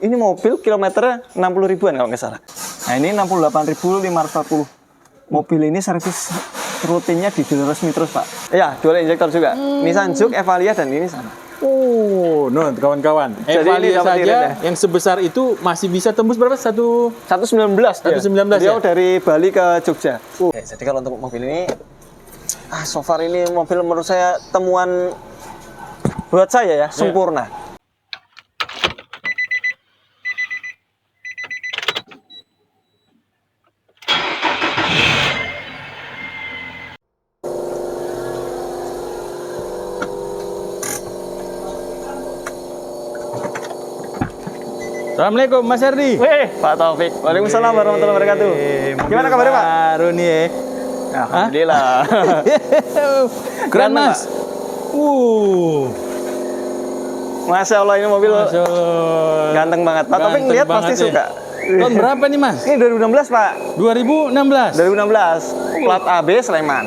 ini mobil kilometernya 60 ribuan kalau nggak salah. Nah ini 68.540. Mobil ini servis rutinnya di dealer resmi terus Pak. Iya, dual injektor juga. Nissan Juke, Evalia dan ini sama. Oh, no kawan-kawan. Jadi Evalia ini dapat saja irit, yang sebesar itu masih bisa tembus berapa? 119 dia. 119 Beliau ya? dari Bali ke Jogja. Oke, jadi kalau untuk mobil ini, so far ini mobil menurut saya temuan buat saya ya sempurna. Assalamualaikum Mas Herdi. Weh, Pak Taufik. Waalaikumsalam warahmatullahi wabarakatuh. Gimana kabarnya Pak? Baru nih ya. Alhamdulillah. Keren Mas. Masya Allah ini mobil Masya Allah. ganteng banget. Pak Taufik ngeliat pasti suka. Tahun berapa nih Mas? Ini 2016 Pak. 2016. 2016. Plat AB Sleman.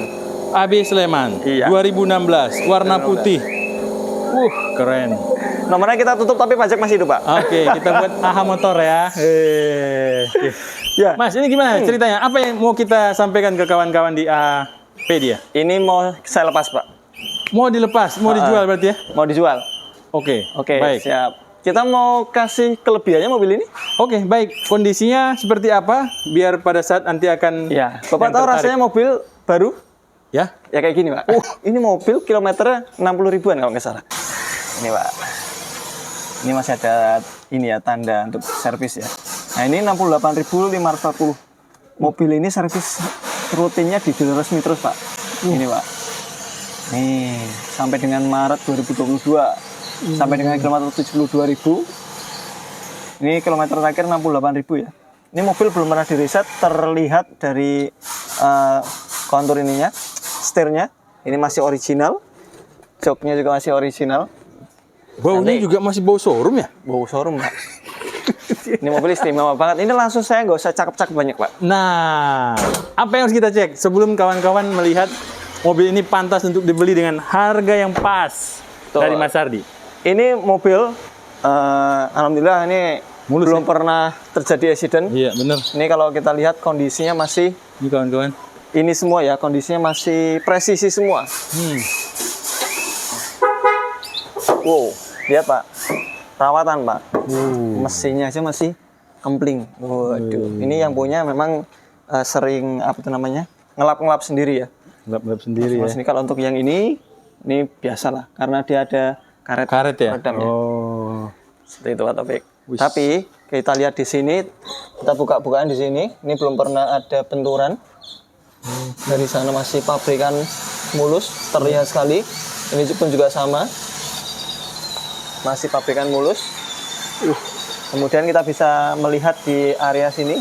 AB Sleman. Iya. 2016. Warna putih. Keren. Nomornya kita tutup tapi pajak masih hidup Pak. Oke, kita buat AHA motor ya. Ya. Mas, ini gimana ceritanya? Apa yang mau kita sampaikan ke kawan-kawan di AHpedia? Ini mau saya lepas Pak. Mau dilepas, mau dijual berarti ya? Mau dijual. Oke, Baik. Siap. Kita mau kasih kelebihannya mobil ini? Oke, baik. Kondisinya seperti apa? Biar pada saat nanti akan... Ya. Bapak yang tahu tertarik. rasanya mobil baru? Ya? Ya kayak gini Pak. Ini mobil kilometernya 60 ribuan kalau nggak salah. Ini Pak. Ini masih ada ini ya tanda untuk servis ya. Nah ini 68.540. Mobil ini servis rutinnya di dealer resmi terus Pak. Ini Pak. Nih sampai dengan Maret 2022 sampai dengan kilometer 72.000. Ini kilometer terakhir 68.000 ya. Ini mobil belum pernah direset, terlihat dari kontur ininya, setirnya. Ini masih original, joknya juga masih original. Baunya juga masih bau showroom ya? Bau showroom Pak. Ini mobil istimewa banget. Ini langsung saya nggak usah cakep-cakep banyak Pak. Nah, apa yang harus kita cek sebelum kawan-kawan melihat mobil ini pantas untuk dibeli dengan harga yang pas dari Mas Hardi? Ini mobil, alhamdulillah ini mulus belum pernah terjadi accident. Iya, bener. Ini kalau kita lihat kondisinya masih, Ini kawan-kawan. ini semua ya, kondisinya masih presisi semua. Wow, lihat Pak, perawatan Pak. Mesinnya aja masih kempling. Waduh, ini yang punya memang sering apa itu namanya ngelap-ngelap sendiri ya. Ngelap-ngelap sendiri ya. Ini kalau untuk yang ini biasalah karena dia ada karet ya. peredamnya. Oh, Seperti itu Pak Taufik. Tapi kita lihat di sini, kita buka-bukaan di sini, ini belum pernah ada benturan. Dari sana masih pabrikan mulus, terlihat sekali. Ini pun juga sama, masih pabrikan mulus. Kemudian kita bisa melihat di area sini.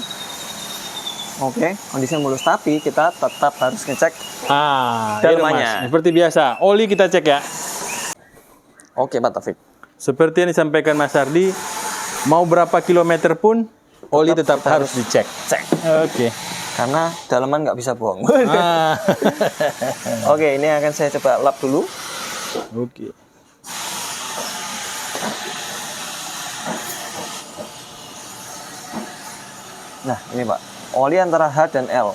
Oke, kondisinya mulus, tapi kita tetap harus ngecek dalamannya. Seperti biasa, oli kita cek ya. Oke Pak Taufik. Seperti yang disampaikan Mas Hardi, mau berapa kilometer pun oli tetap harus dicek. Cek. Oke. Karena dalaman nggak bisa bohong. Oke, ini akan saya coba lap dulu. Oke. Nah, ini Pak, oli antara H dan L.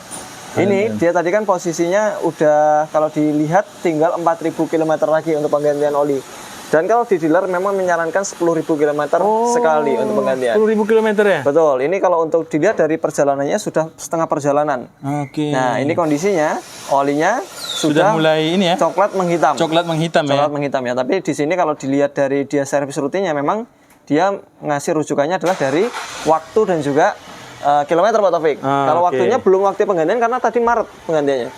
Ini dia tadi kan posisinya udah kalau dilihat tinggal 4.000 km lagi untuk penggantian oli. Dan kalau di dealer memang menyarankan 10.000 km sekali untuk penggantian. 10.000 km ya? Betul. Ini kalau untuk dilihat dari perjalanannya sudah setengah perjalanan. Oke. Nah, ini kondisinya olinya sudah mulai ini ya? Coklat menghitam. Coklat menghitam ya? Coklat menghitam ya. Tapi di sini kalau dilihat dari dia servis rutinnya memang dia ngasih rujukannya adalah dari waktu dan juga kilometer Pak Taufik. Kalau waktunya belum waktu penggantian karena tadi Maret penggantiannya.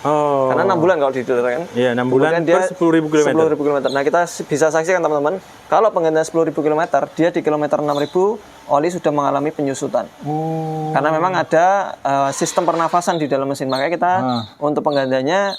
Karena 6 bulan kalau di dealer kan. Iya, 6 bulan dia per 10.000 km. 10.000 km. Nah, kita bisa saksikan teman-teman, kalau penggantian 10.000 km, dia di kilometer 6.000 oli sudah mengalami penyusutan. Karena memang ada sistem pernafasan di dalam mesin. Makanya kita untuk penggantiannya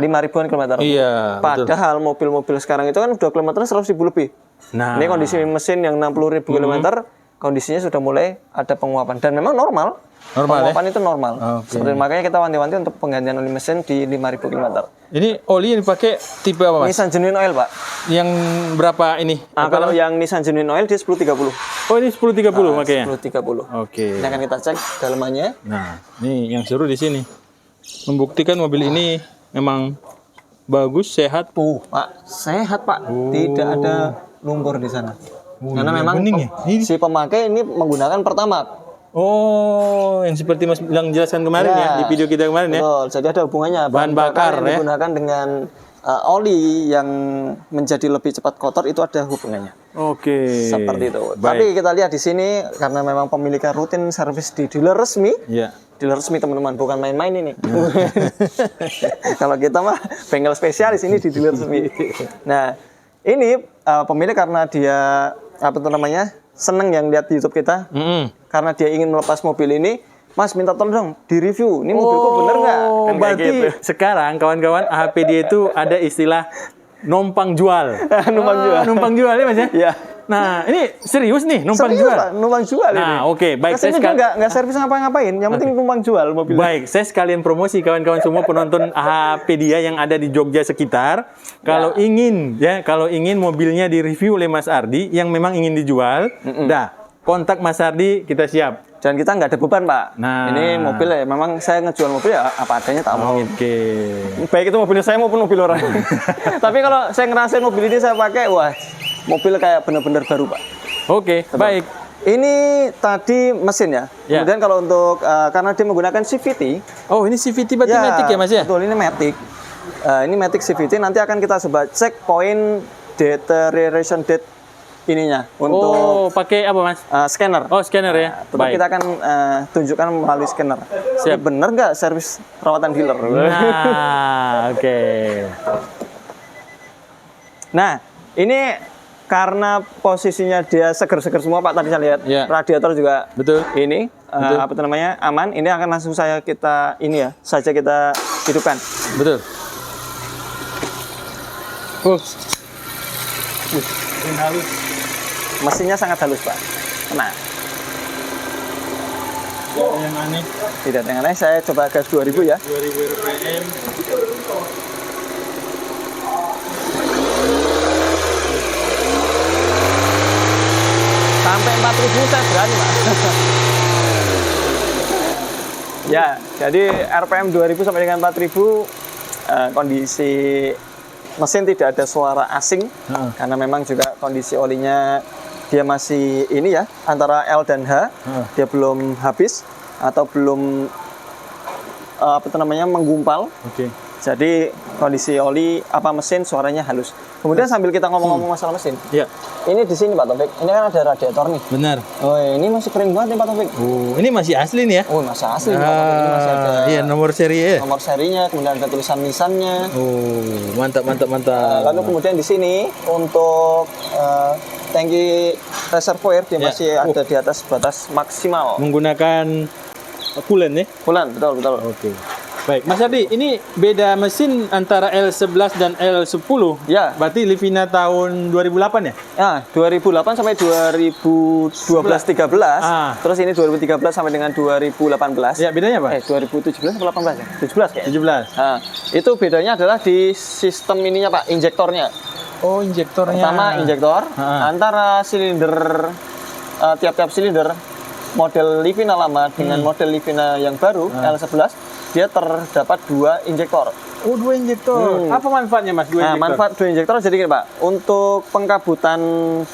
5.000-an kilometer. Iya, Padahal mobil-mobil sekarang itu kan udah kilometernya 100.000 lebih. Nah, ini kondisi mesin yang 60.000 km kondisinya sudah mulai ada penguapan dan memang normal. Penguapan itu normal. Oke. Seperti makanya kita wanti-wanti untuk penggantian oli mesin di 5.000 km. Ini oli yang dipakai tipe apa, Mas? Nissan Genuine Oil, Pak. Yang berapa ini? Kalau yang Nissan Genuine Oil dia 1030. Oh, ini 1030 makanya. 1030. Oke. Ini akan kita cek dalamannya. Nah, ini yang seru di sini. Membuktikan mobil ini memang bagus, sehat. Pak, sehat, Pak. Tidak ada lumpur di sana. Karena memang bening ya? si pemakai ini menggunakan Pertamax. Oh, yang seperti Mas bilang jelaskan kemarin ya, di video kita kemarin ya. Betul, jadi ada hubungannya. Bahan bakar yang ya. digunakan dengan oli yang menjadi lebih cepat kotor itu ada hubungannya. Oke. Seperti itu. Baik. Tapi kita lihat di sini karena memang pemiliknya rutin servis di dealer resmi. Iya. Dealer resmi teman-teman, bukan main-main ini. Kalau kita mah bengkel spesialis, ini di dealer resmi. Nah, ini pemilik karena dia seneng yang lihat di YouTube kita. Karena dia ingin melepas mobil ini, Mas minta tolong dong di review. Ini mobilku bener nggak? Kan kayak Berarti gitu. sekarang kawan-kawan AHPD itu ada istilah numpang jual. Numpang jual. Numpang jual ya Mas ya? Iya. Nah, ini serius nih numpang Serius, jual. Pak, numpang jual ini. Nah, oke, baik. Kesini dia nggak servis ngapa-ngapain, yang penting numpang jual mobilnya. Baik, saya sekalian promosi kawan-kawan semua penonton AHPedia yang ada di Jogja sekitar. Kalau ingin mobilnya direview oleh Mas Ardi yang memang ingin dijual, kontak Mas Ardi, kita siap. Dan kita nggak ada beban, Pak. Nah. Ini mobil ya, memang saya ngejual mobil ya apa adanya tak omongin. Oke. Baik itu mobilnya saya maupun mobil orang. Tapi kalau saya ngerasain mobil ini saya pakai, wah, mobil kayak benar-benar baru, Pak. Oke, baik. Ini tadi mesin ya. Ya. Kemudian kalau untuk karena dia menggunakan CVT. Oh, ini CVT berarti Matic ya Mas ya? Betul, ini Matic. Ini Matic CVT. Nanti akan kita coba cek poin deterioration date ininya untuk pakai apa Mas? scanner. Oh, scanner ya. Coba kita akan tunjukkan melalui scanner. Siap. Ini bener nggak servis perawatan dealer? Nah, oke. Nah, ini karena posisinya dia seger-seger semua Pak, tadi saya lihat. Ya. Radiator juga Betul. ini aman. Ini akan langsung kita hidupkan. Betul. Halus. Mesinnya sangat halus Pak. Nah, Tidak ada yang aneh. tidak ada yang aneh. Saya coba gas 2000 ya. 2000 RPM. Sampai 4000 saya berani Pak. Ya, jadi RPM 2000 sampai dengan 4000 kondisi mesin tidak ada suara asing karena memang juga kondisi olinya dia masih ini ya antara L dan H, dia belum habis atau belum menggumpal. Oke. Jadi kondisi oli mesin suaranya halus. Kemudian sambil kita ngomong-ngomong masalah mesin, Iya. ini di sini Pak Taufik, ini kan ada radiator nih. Benar. Oh, ini masih kering banget nih Pak Taufik. Oh, ini masih asli nih ya? Oh, masih asli Pak Taufik. Ini masih ada Iya, nomor seri ya. nomor serinya, kemudian ada tulisan Nissan-nya. Oh, mantap. Lalu kemudian di sini untuk tangki reservoir dia masih ada di atas batas maksimal. Menggunakan coolant ya? Bulan, betul. Oke. Baik, Mas Ardi, ini beda mesin antara L11 dan L10. Ya. Berarti Livina tahun 2008 ya? Nah, 2008 sampai 2012-13. Terus ini 2013 sampai dengan 2018. Ya, bedanya apa? 2017 atau 18 ya? 17 kayaknya. 17. Nah, itu bedanya adalah di sistem ininya Pak, injektornya. Oh, injektornya. Pertama injektor antara silinder tiap-tiap silinder model Livina lama dengan model Livina yang baru L11 dia terdapat 2 injektor. Oh, 2 injektor. Apa manfaatnya Mas 2 injektor? Manfaat 2 injektor jadi gini Pak, untuk pengkabutan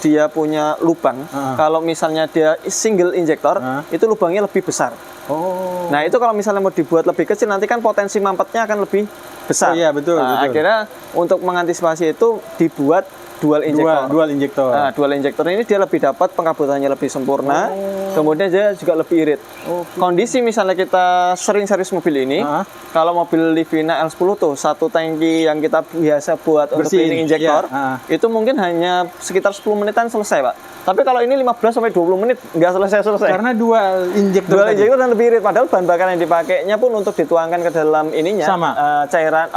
dia punya lubang, kalau misalnya dia single injektor, itu lubangnya lebih besar. Oh. Nah itu kalau misalnya mau dibuat lebih kecil, nanti kan potensi mampetnya akan lebih besar. Oh iya, betul. Akhirnya untuk mengantisipasi itu dibuat dual injektor. Dual injektor. Nah, dual injektor ini dia lebih dapat pengkabutannya lebih sempurna, kemudian dia juga lebih irit. Kondisi misalnya kita sering servis mobil ini, kalau mobil Livina L10 tuh satu tangki yang kita biasa buat untuk cleaning injektor, itu mungkin hanya sekitar 10 menitan selesai Pak. Tapi kalau ini 15 sampai 20 menit nggak selesai. Karena dual injektor. Dual injektor dan lebih irit. Padahal bahan bakar yang dipakainya pun untuk dituangkan ke dalam ininya Sama. Cairan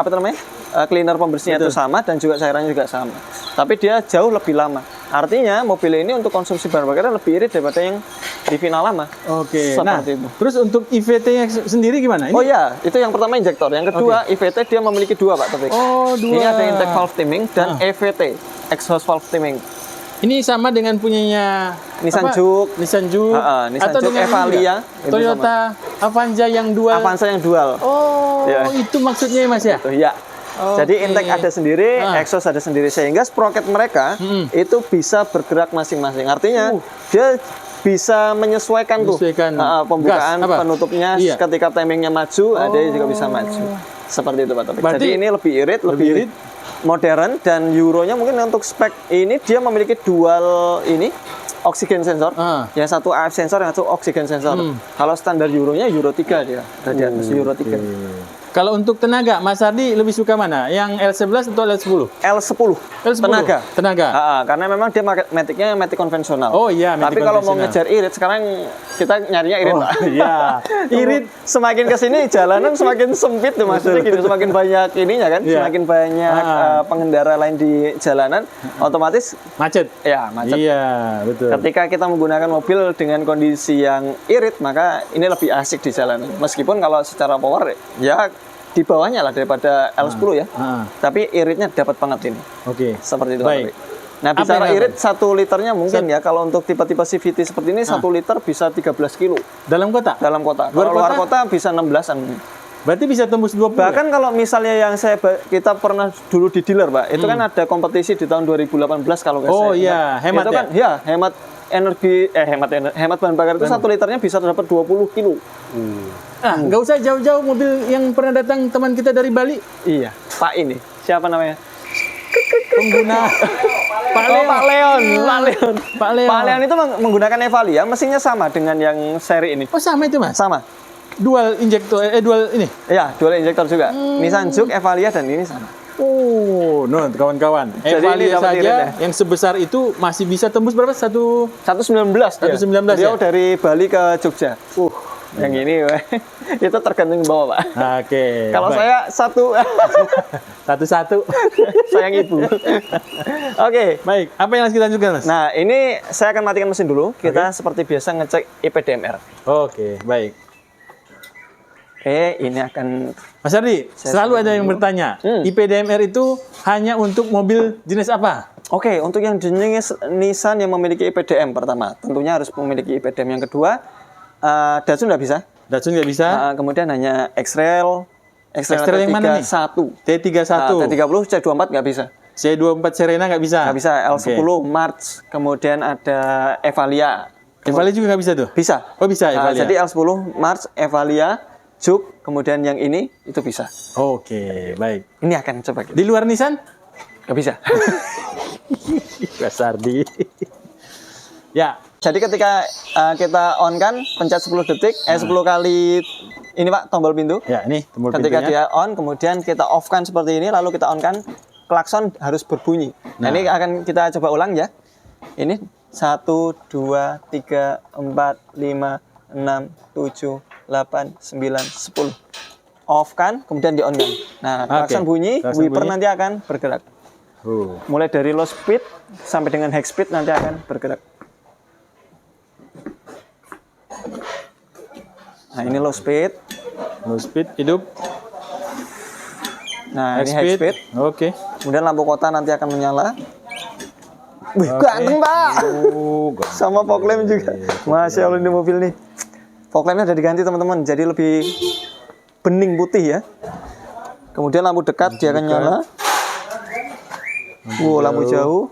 cleaner pembersihnya itu sama dan juga cairannya juga sama. Tapi dia jauh lebih lama. Artinya mobil ini untuk konsumsi bahan bakar lebih irit daripada yang di final lama. Oke. Seperti itu. Terus untuk IVT-nya sendiri gimana? Oh iya, itu yang pertama injektor. Yang kedua IVT dia memiliki dua Pak Taufik. Oh, dua. Ini ada intake valve timing dan EVT, exhaust valve timing. Ini sama dengan punyanya Nissan Juke. Nissan Juke. Nissan atau Juke dengan Evalia. ini Toyota Avanza yang dual. Avanza yang dual. Oh, Ya. itu maksudnya ya, Mas ya? Tuh, ya. Oke. Jadi intake ada sendiri, exhaust ada sendiri, sehingga sprocket mereka itu bisa bergerak masing-masing. Artinya dia bisa menyesuaikan tuh pembukaan, gas, apa? penutupnya. Iya. Ketika timingnya maju, ada juga bisa maju. Seperti itu Pak Taufik. Berarti Jadi ini lebih irit, lebih irit. modern, dan Euronya mungkin untuk spek ini dia memiliki dual ini oksigen sensor. Yang satu AF sensor, yang satu oksigen sensor. Kalau standar Euronya Euro 3 dia. Di atas Euro 3. Kalau untuk tenaga, Mas Ardi lebih suka mana? Yang L11 atau L10? L10. L10. Tenaga. Karena memang dia matic-nya matic konvensional. Oh iya, matic tapi kalau mau konvensional. ngejar irit, sekarang kita nyarinya irit, Pak. Iya. Irit semakin ke sini jalanan semakin sempit tuh, maksudnya gitu. Semakin banyak ininya kan, Iya. semakin banyak pengendara lain di jalanan, otomatis Macet. ya macet. Iya, betul. Ketika kita menggunakan mobil dengan kondisi yang irit, maka ini lebih asik di jalanan. Meskipun kalau secara power ya di bawahnya lah daripada L10 ya. Tapi iritnya dapat banget ini. Oke. Seperti itu. Baik. Nah, bicara irit 1 liternya mungkin ya, kalau untuk tipe-tipe CVT seperti ini 1 liter bisa 13 kilo Dalam kota? dalam kota. Kalau luar kota bisa 16-an. Berarti bisa tembus 20. Bahkan kalau misalnya yang kita pernah dulu di dealer, Pak, itu kan ada kompetisi di tahun 2018 kalau nggak Oh saya iya, ingat. hemat itu kan, ya hemat energi, hemat bahan bakar itu 1 liternya bisa dapat 20 kilo. Ah, nggak usah jauh-jauh, mobil yang pernah datang teman kita dari Bali. Iya, Pak ini. Siapa namanya? Pengguna Pak Oh, Leon. Pak Leon. Pak Leon. Pak Leon. Pak Leon itu menggunakan Evalia, mesinnya sama dengan yang seri ini. Oh, sama itu, Mas? Sama. Dual injektor, dual ini. Ya, dual injektor juga. Nissan Juke, Evalia, dan ini sama. Oh, no, kawan-kawan. Jadi ini Evalia dapat saja irit ya? yang sebesar itu masih bisa tembus berapa? 119 dia. 119 Beliau ya? dari Bali ke Jogja. Yang ini itu tergantung bawa, Pak. Oke. Kalau baik. saya Satu-satu. sayang ibu. Oke. Baik, apa yang harus kita lanjutkan, Mas? Nah, ini saya akan matikan mesin dulu. Kita seperti biasa ngecek IPDMR. Oke, baik. Oke, ini akan Mas Ardi, selalu ada yang bertanya, IPDMR itu hanya untuk mobil jenis apa? Oke, untuk yang jenis Nissan yang memiliki IPDM pertama, tentunya harus memiliki IPDM. Yang kedua, Datsun nggak bisa. Datsun nggak bisa? Kemudian hanya X-Trail X-Trail yang mana nih? T31. T31. T30, C24 nggak bisa. C24 Serena nggak bisa? Nggak bisa. L10, March, kemudian ada Evalia. Evalia juga nggak bisa tuh? Bisa. Oh bisa Evalia. Jadi L10, March, Evalia, Juke, kemudian yang ini itu bisa. Oke, baik. Ini akan coba kita. Di luar Nissan? Nggak bisa. Mas Ardi. Ya. Jadi ketika kita on kan, pencet 10 detik, 10 kali ini Pak, tombol pintu. Ya, ini tombol Ketika pintunya. dia on, kemudian kita off kan seperti ini, lalu kita on kan, klakson harus berbunyi. Nah, ini akan kita coba ulang ya. Ini 1, 2, 3, 4, 5, 6, 7, 8, 9, 10. Off kan, kemudian di on kan. Nah, klakson bunyi, Klakson wiper bunyi. nanti akan bergerak. Mulai dari low speed sampai dengan high speed nanti akan bergerak. Nah, ini low speed. Low speed, hidup. Nah, ini high speed. Oke. Kemudian lampu kota nanti akan menyala. Wih, ganteng, Pak. Oh, Sama fog lamp juga. Masya Allah, ini mobil nih. Fog lampnya udah diganti, teman-teman. Jadi lebih bening putih ya. Kemudian lampu dekat dia akan nyala. Lampu jauh.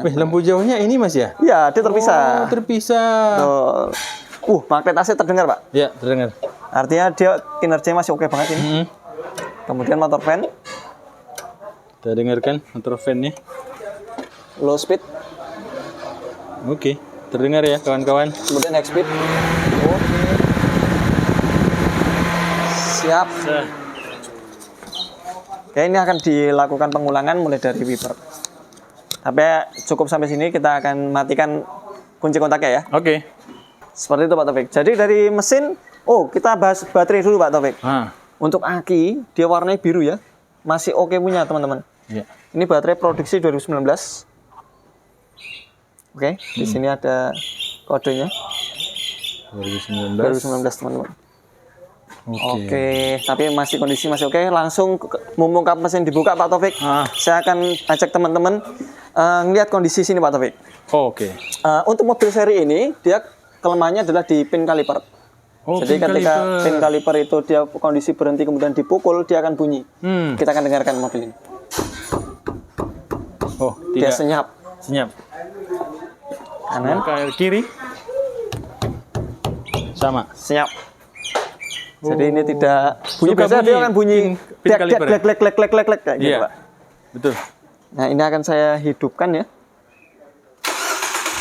Wih, lampu jauhnya ini Mas ya? Ya, dia terpisah. Oh, terpisah. Tuh. Magnet AC terdengar, Pak. Ya, terdengar. Artinya dia kinerjanya masih oke banget ini. Kemudian motor fan. Kita dengarkan motor fan-nya. Low speed. Oke, terdengar ya kawan-kawan. Kemudian high speed. Siap. Oke, ini akan dilakukan pengulangan mulai dari wiper. Tapi cukup sampai sini, kita akan matikan kunci kontaknya ya. Oke. Seperti itu Pak Taufik. Jadi dari mesin, kita bahas baterai dulu Pak Taufik. Untuk aki, dia warnanya biru ya. Masih oke punya teman-teman. Ya. Ini baterai produksi 2019. Oke, di sini ada kodenya. 2019. 2019 teman-teman. Oke, tapi masih kondisi masih oke. Langsung mumpung kap mesin dibuka Pak Taufik, saya akan ajak teman-teman ngelihat kondisi sini Pak Taufik. Oke. Untuk mobil seri ini dia kelemahannya adalah di pin kaliper. Jadi ketika pin kaliper itu dia kondisi berhenti kemudian dipukul, dia akan bunyi. Kita akan dengarkan mobil ini. Oh, Dia tidak. senyap. Kanan, Kiri. Sama. senyap. Jadi ini tidak bunyi, Suka biasa bunyi dia akan bunyi pin kaliper ya? klek kayak gitu, Iya. Pak. Betul. Nah, ini akan saya hidupkan ya.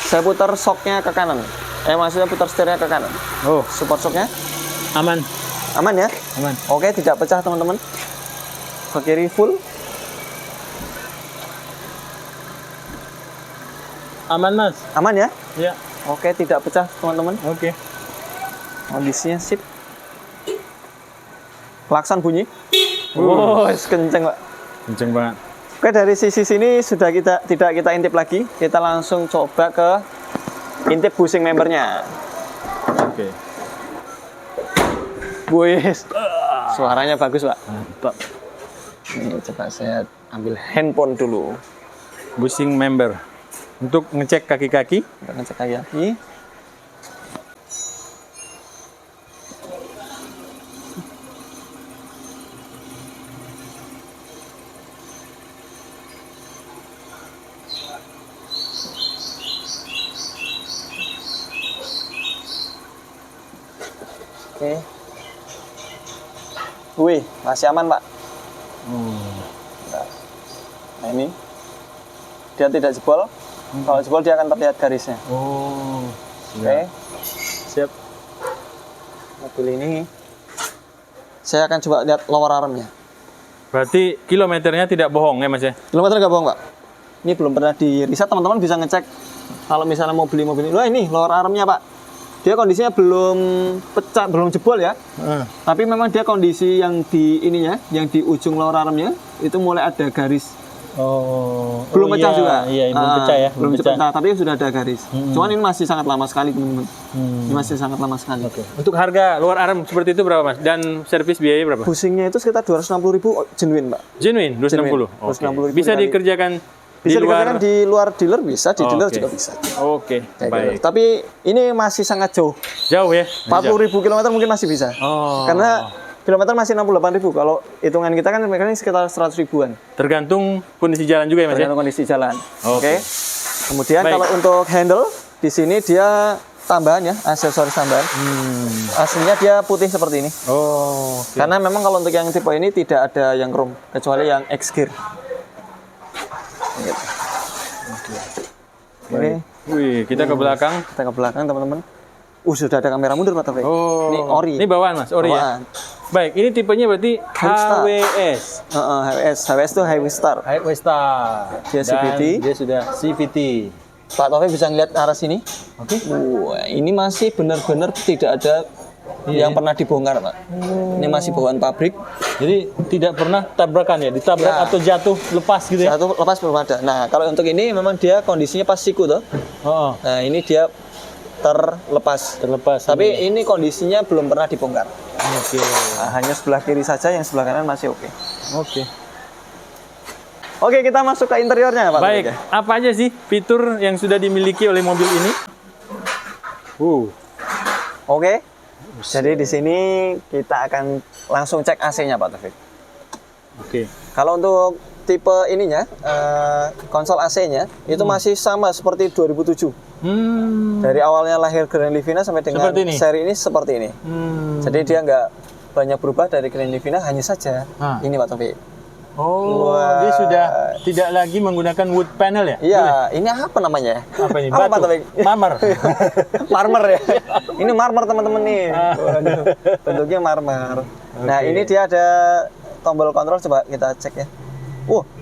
Saya putar shocknya ke kanan. Maksudnya putar setirnya ke kanan. Oh, Support shocknya aman. aman ya? Aman. Oke, tidak pecah teman-teman. Ke kiri full. Aman, Mas. Aman ya? Ya. Oke, tidak pecah teman-teman. Oke. Kondisinya sip. Klakson bunyi. Oh, kenceng, Pak. Kenceng banget. Oke, dari sisi sini sudah tidak kita intip lagi. Kita langsung coba ke intip bushing membernya. Oke. Wih, suaranya bagus, Pak. Mantap. Ini coba saya ambil handphone dulu. Bushing member. Untuk ngecek kaki-kaki. Kita ngecek kaki. Oke. Wih, masih aman, Pak. Nah, ini dia tidak jebol. Kalau jebol dia akan terlihat garisnya. Oh. Oke. Siap. Mobil ini saya akan coba lihat lower armnya. Berarti kilometernya tidak bohong ya, Mas ya? Kilometer nggak bohong, Pak. Ini belum pernah di riset, teman-teman bisa ngecek. Kalau misalnya mau beli mobil ini, wah ini lower armnya, Pak. Dia kondisinya belum pecah, belum jebol ya. Tapi memang dia kondisi yang di ininya, yang di ujung lower armnya itu mulai ada garis. Belum pecah iya, juga. Iya, belum pecah ya. Belum pecah, tapi sudah ada garis. Cuman ini masih sangat lama sekali, teman-teman. Ini masih sangat lama sekali. Untuk harga luar arm seperti itu berapa, Mas? Dan servis biaya berapa? Bushingnya itu sekitar 260.000 genuine, Pak. Genuine 260. Genuine, 260.000 Bisa dikali. dikerjakan Bisa di luar. dikatakan di luar dealer bisa, di dealer Oke. juga bisa. Oke, Kayak baik. gitu. Tapi ini masih sangat jauh. Jauh ya? 40.000 km mungkin masih bisa. Oh. Karena kilometer masih 68.000. Kalau hitungan kita kan mereka ini sekitar 100 ribuan. Tergantung kondisi jalan juga ya, Mas ya? Tergantung kondisi jalan. Oke. Kemudian Baik. kalau untuk handle di sini dia tambahan ya, aksesoris tambahan. Aslinya dia putih seperti ini. Oh. Oke. Karena memang kalau untuk yang tipe ini tidak ada yang chrome kecuali yang X gear. Gitu. Oke. Wih, kita ke belakang. Kita ke belakang teman-teman. Sudah ada kamera mundur Pak Taufik. Oh. Ini ori. Ini bawaan, Mas. Ori Bawaan. ya. Baik, ini tipenya berarti Highstar. HWS. HWS itu Highstar. Highstar. Dia CVT. Dia sudah CVT. Pak Taufik bisa ngeliat arah sini. Oke. Wah, ini masih benar-benar tidak ada yang pernah dibongkar, Pak. Ini masih bawaan pabrik. Jadi tidak pernah tabrakan ya, ditabrak Ya. atau jatuh lepas gitu ya? Satu lepas belum ada. Nah, kalau untuk ini memang dia kondisinya pas siku tuh. Oh, Nah, ini dia terlepas. terlepas. Tapi ini kondisinya belum pernah dibongkar. Oke. Nah, hanya sebelah kiri saja, yang sebelah kanan masih oke. Oke. Oke, kita masuk ke interiornya, Pak. Baik, Taufik, ya. apa aja sih fitur yang sudah dimiliki oleh mobil ini? Oke. Jadi di sini kita akan langsung cek AC-nya, Pak Taufik. Oke. Kalau untuk tipe ininya, konsol AC-nya itu masih sama seperti 2007. Dari awalnya lahir Grand Livina sampai dengan Seperti ini? seri ini seperti ini. Jadi dia nggak banyak berubah dari Grand Livina, hanya saja ini, Pak Taufik. Oh, Wah. dia sudah tidak lagi menggunakan wood panel ya? Iya, ini apa namanya? Apa ini? Apa, Pak Batu? Taufik? Marmer. Marmer ya. Ini marmer teman-teman nih. Waduh, bentuknya marmer. Nah, ini dia ada tombol kontrol, coba kita cek ya.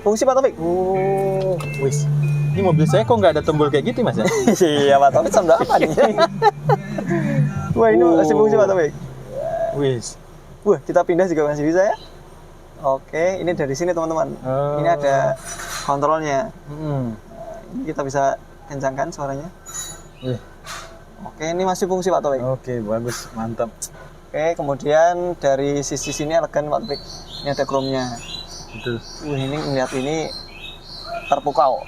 Fungsi Pak Taufik. Wis. Ini mobil saya kok nggak ada tombol kayak gitu, Mas ya? Iya, Pak Taufik sambil apa nih? Wah, ini masih fungsi Pak Taufik. Wis. Kita pindah juga masih bisa ya. Oke, ini dari sini teman-teman. Ini ada kontrolnya. Ini kita bisa kencangkan suaranya. Oke, ini masih fungsi Pak Taufik. Oke, bagus, mantap. Oke, kemudian dari sisi sini elegan Pak Taufik. Ini ada chrome-nya. Betul. Ini melihat ini terpukau.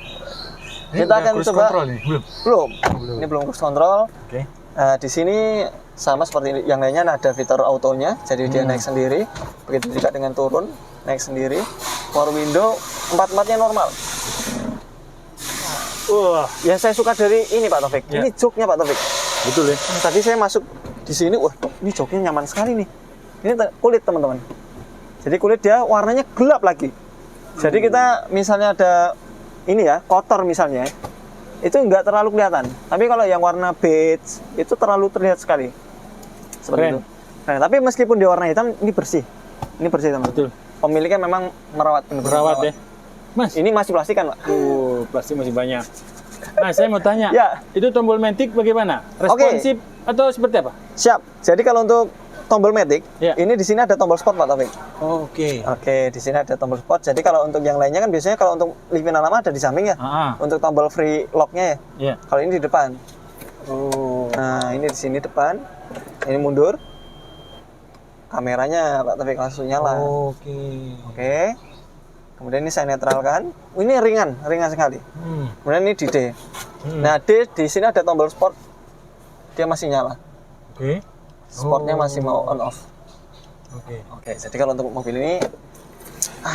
Ini Kita udah akan cruise coba. control nih? Belum. Belum. Belum. Ini belum cruise control. Oke. Di sini sama seperti yang lainnya ada fitur autonya, jadi dia naik sendiri. Begitu juga dengan turun, naik sendiri. Power window, empat-empatnya normal. Wah, Yang saya suka dari ini Pak Taufik, Ya. ini joknya Pak Taufik. betul ya. Tadi saya masuk di sini, wah ini joknya nyaman sekali nih. Ini kulit teman-teman. Jadi kulit dia warnanya gelap lagi. Jadi kita misalnya ada ini ya, kotor misalnya, itu nggak terlalu kelihatan. Tapi kalau yang warna beige itu terlalu terlihat sekali. Seperti Keren. itu. Nah, tapi meskipun dia warna hitam, ini bersih. Ini bersih teman. Betul. Pemiliknya memang merawat. benar-benar Merawat ya. Mas, Ini masih plastikan, Pak. plastik masih banyak. Nah, saya mau tanya, Ya. itu tombol matic bagaimana? Responsif atau seperti apa? Siap. Jadi kalau untuk tombol matic, Ya. ini di sini ada tombol sport Pak Taufik. Oke. Oke, di sini ada tombol sport. Jadi kalau untuk yang lainnya kan biasanya kalau untuk Livina lama ada di samping ya. Untuk tombol free lock-nya ya. Iya. Kalau ini di depan. Oh. Nah, ini di sini depan. Ini mundur. Kameranya Pak Taufik langsung nyala. Oke. Oke. Kemudian ini saya netralkan. Ini ringan sekali. Kemudian ini di D. Nah, D di sini ada tombol sport. Dia masih nyala. Oke. Sportnya masih mau on off. Oke. Oke, jadi kalau untuk mobil ini,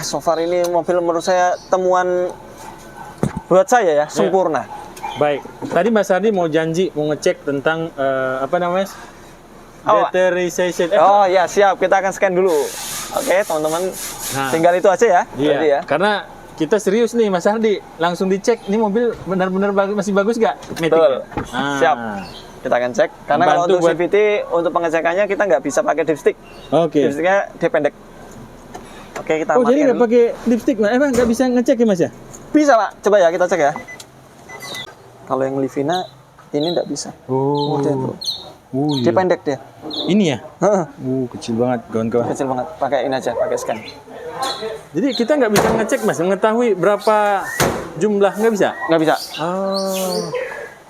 so far ini mobil menurut saya temuan buat saya ya, sempurna. Baik. Tadi Mas Ardi mau janji mau ngecek tentang apa namanya? Deterization. Oh ya, siap. Kita akan scan dulu. Oke, teman-teman. Nah. Tinggal itu aja ya. Iya. Berarti ya. Karena kita serius nih Mas Ardi, langsung dicek ini mobil benar-benar masih bagus nggak? Betul. Ah. Siap. Kita akan cek. Karena kalau Membantu untuk buat- CVT, untuk pengecekannya kita nggak bisa pakai dipstick. Oke. Dipsticknya dia pendek. Oke, kita Oh, jadi matikan nggak dulu. pakai dipstick, Mas? Emang nggak bisa ngecek ya, Mas ya? Bisa, Pak. Coba ya, kita cek ya. Kalau yang Livina, ini nggak bisa. Oh. Dia tuh. Iya. Dia pendek dia. Ini ya? Heeh. Kecil banget, kawan-kawan. Kecil banget. Pakai ini aja, pakai scan. Jadi kita nggak bisa ngecek, Mas, mengetahui berapa jumlah, nggak bisa? Nggak bisa. Oh.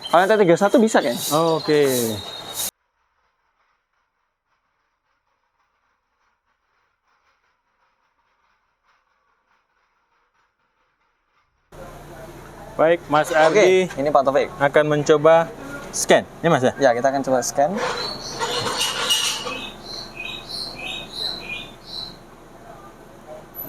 Kalau yang T31 bisa kan? Oke. Baik, Mas Oke, Ardi ini Pak Taufik. akan mencoba scan, ya Mas ya? Ya, kita akan coba scan.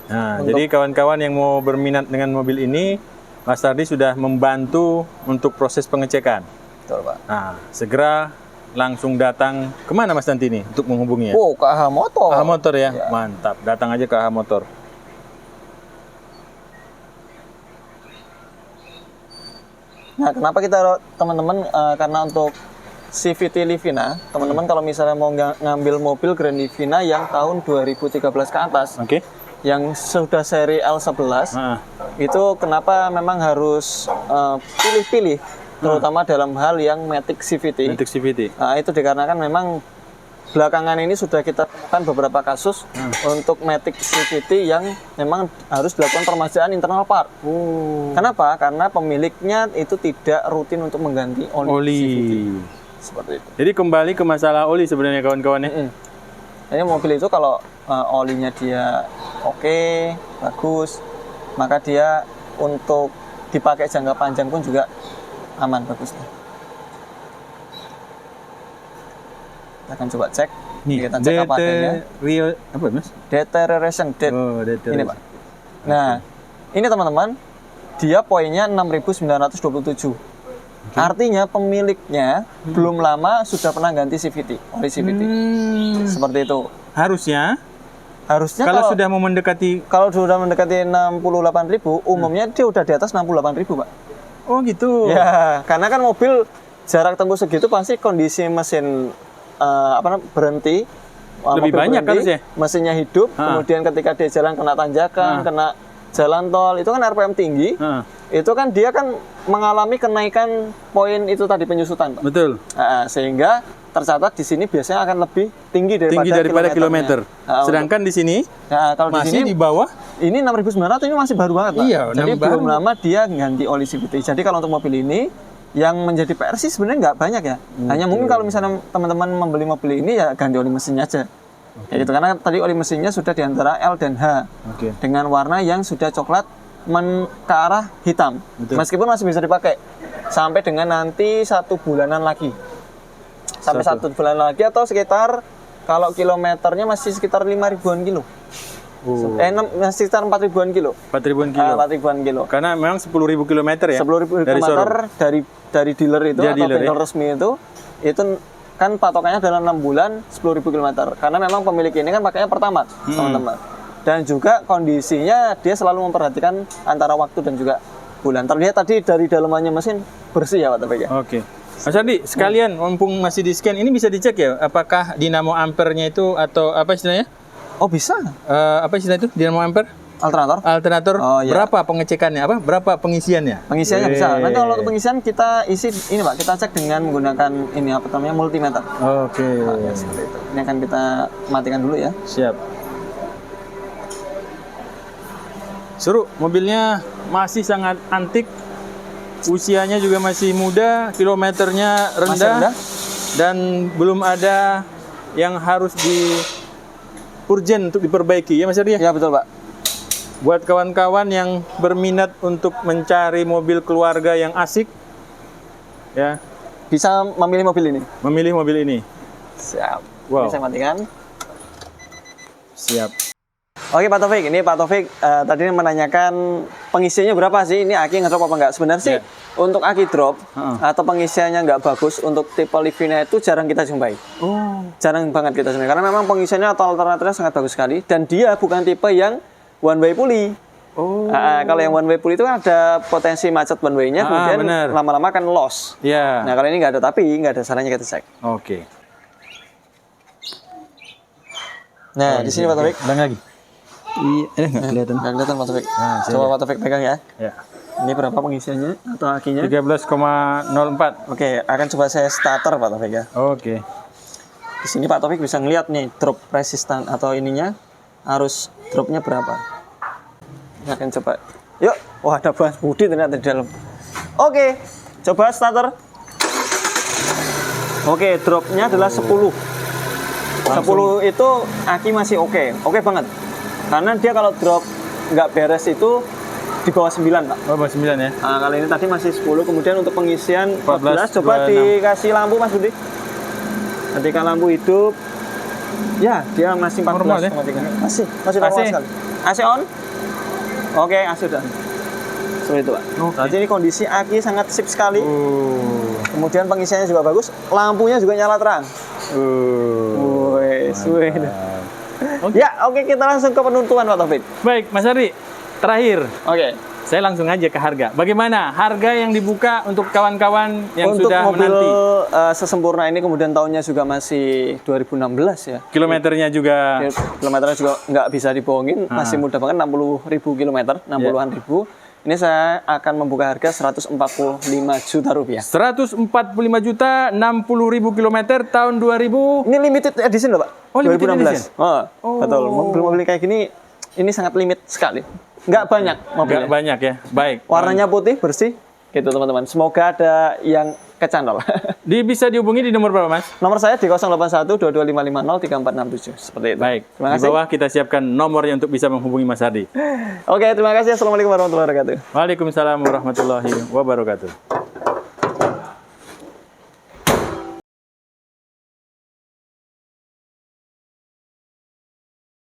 Nah, jadi kawan-kawan yang mau berminat dengan mobil ini, Mas Ardi sudah membantu untuk proses pengecekan. Betul, Pak. Nah, segera langsung datang kemana Mas nanti nih untuk menghubungi ya? Oh, ke AHA Motor. AHA Motor ya? Ya. Mantap, datang aja ke AHA Motor. Nah, kenapa kita teman-teman karena untuk CVT Livina, teman-teman kalau misalnya mau ngambil mobil Grand Livina yang tahun 2013 ke atas, Oke. yang sudah seri L11, Nah, itu kenapa memang harus pilih-pilih, terutama dalam hal yang Matic CVT. untuk CVT. Nah, itu dikarenakan memang belakangan ini sudah kita temukan beberapa kasus untuk Matic CVT yang memang harus dilakukan permasalahan internal part. Kenapa? Karena pemiliknya itu tidak rutin untuk mengganti oli, Oli. CVT. Seperti itu. Jadi kembali ke masalah oli sebenarnya kawan-kawan ya. Jadi mobil itu kalau olinya dia oke, bagus, maka dia untuk dipakai jangka panjang pun juga aman, bagusnya. Kita akan coba cek. Nih, Kita cek apa adanya. real apa Mas? Deterioration date. Oh, deterioration. Ini Pak. Nah, ini teman-teman, dia poinnya 6.927. Artinya pemiliknya belum lama sudah pernah ganti CVT, oli CVT. Seperti itu. Harusnya Harusnya kalau sudah mau mendekati, kalau sudah mendekati 68.000, umumnya dia udah di atas 68.000, Pak. oh gitu. Ya, karena kan mobil jarak tempuh segitu pasti kondisi mesin Lebih mobil banyak berhenti, harusnya. mesinnya hidup, kemudian ketika dia jalan kena tanjakan, kena jalan tol itu kan RPM tinggi, itu kan dia kan mengalami kenaikan poin itu tadi penyusutan, Pak. Betul. Sehingga tercatat di sini biasanya akan lebih tinggi daripada kilometer. Sedangkan di sini kalau masih di sini di bawah. Ini 6.900 ini masih baru banget, Pak. Iya, jadi belum lama dia ganti oli CVT. Jadi kalau untuk mobil ini yang menjadi PR sih sebenarnya nggak banyak ya. Hanya mungkin kalau misalnya teman-teman membeli mobil ini ya ganti oli mesinnya aja. Ya gitu, karena tadi oli mesinnya sudah di antara L dan H. Dengan warna yang sudah coklat ke arah hitam. Meskipun masih bisa dipakai sampai dengan nanti 1 bulanan lagi. Sampai 1 bulan lagi atau sekitar kalau kilometernya masih sekitar 5 ribuan kilo. Masih sekitar 4 ribuan kilo. 4 ribuan kilo. 4 ribuan kilo. Karena memang 10.000 kilometer ya. 10.000 kilometer dari dealer itu atau bengkel resmi itu kan patokannya dalam 6 bulan 10.000 kilometer. Karena memang pemilik ini kan pakainya pertamax, teman-teman. Dan juga kondisinya dia selalu memperhatikan antara waktu dan juga bulan. Terlihat tadi dari dalamannya mesin bersih ya Pak Taufik ya. Oke. Mas Ardi, sekalian mumpung masih di scan, ini bisa dicek ya apakah dinamo ampernya itu atau apa istilahnya? Oh bisa. Apa istilah itu? Dinamo ampere? Alternator. Oh, iya. Berapa pengecekannya? Berapa pengisiannya? Pengisiannya bisa. Nanti kalau pengisian kita isi ini Pak, kita cek dengan menggunakan ini apa namanya multimeter. Oke. Ya, seperti itu. Ini akan kita matikan dulu ya. Siap. Seru, mobilnya masih sangat antik. Usianya juga masih muda, kilometernya rendah. Dan belum ada yang harus urgent untuk diperbaiki ya Mas Ardi ya? Ya betul Pak. Buat kawan-kawan yang berminat untuk mencari mobil keluarga yang asik, ya bisa memilih mobil ini. Memilih mobil ini. Siap. Wow. Ini saya matikan. Siap. Oke Pak Taufik, ini Pak Taufik tadi menanyakan pengisiannya berapa sih? Ini aki ngedrop apa enggak? Sebenarnya sih untuk aki drop atau pengisiannya nggak bagus untuk tipe Livina itu jarang kita jumpai. Jarang banget kita jumpai karena memang pengisiannya atau alternatifnya sangat bagus sekali dan dia bukan tipe yang one way pulley. Kalau yang one way pulley itu kan ada potensi macet one way-nya, kemudian lama-lama kan loss. Nah kalau ini nggak ada, tapi nggak ada salahnya kita cek. Oke. Nah di sini Pak Taufik. Ulang lagi. Iya, nggak kelihatan. Nggak kelihatan Pak Taufik. Coba Pak Taufik pegang ya. Ini berapa pengisiannya atau akinya? 13,04. Oke, akan coba saya starter Pak Taufik ya. Oke. Di sini Pak Taufik bisa ngeliat nih drop resistan atau ininya arus dropnya berapa. Ini akan coba. Yuk, wah ada Mas Budi ternyata di dalam. Oke, coba starter. Oke, dropnya adalah 10. 10 itu aki masih oke banget. Karena dia kalau drop nggak beres itu di bawah 9 Pak. Oh, bawah 9 ya. Nah, kali ini tadi masih 10, kemudian untuk pengisian 14 coba 26. dikasih lampu Mas Budi. Ketika lampu hidup, ya dia masih 14. Normal, ya? Masih normal sekali. AC on? Oke, AC udah. Seperti itu Pak. Jadi ini kondisi aki sangat sip sekali. Kemudian pengisiannya juga bagus, lampunya juga nyala terang. Ya, oke kita langsung ke penentuan Pak Taufik. Baik, Mas Ardi. Terakhir. Oke. Saya langsung aja ke harga. Bagaimana harga yang dibuka untuk kawan-kawan yang untuk sudah mobil, menanti? Sesempurna ini kemudian tahunnya juga masih 2016 ya. Kilometernya juga. Kilometernya juga nggak bisa dibohongin, masih mudah banget 60.000 kilometer, 60-an ribu. Ini saya akan membuka harga 145 juta rupiah. 145 juta 60.000 kilometer tahun 2000. Ini limited edition loh Pak. Oh, limited 2016. edition. Betul. Mobil-mobil kayak gini ini sangat limit sekali. Nggak banyak mobilnya. Nggak banyak ya. Baik. Warnanya putih, bersih. Gitu teman-teman. Semoga ada yang kecantol. Bisa dihubungi di nomor berapa Mas? Nomor saya di 081 22550 3467. Seperti itu. Baik. Terima kasih. Di bawah kita siapkan nomornya untuk bisa menghubungi Mas Ardi. Oke, terima kasih. Assalamualaikum warahmatullahi wabarakatuh. Waalaikumsalam warahmatullahi wabarakatuh.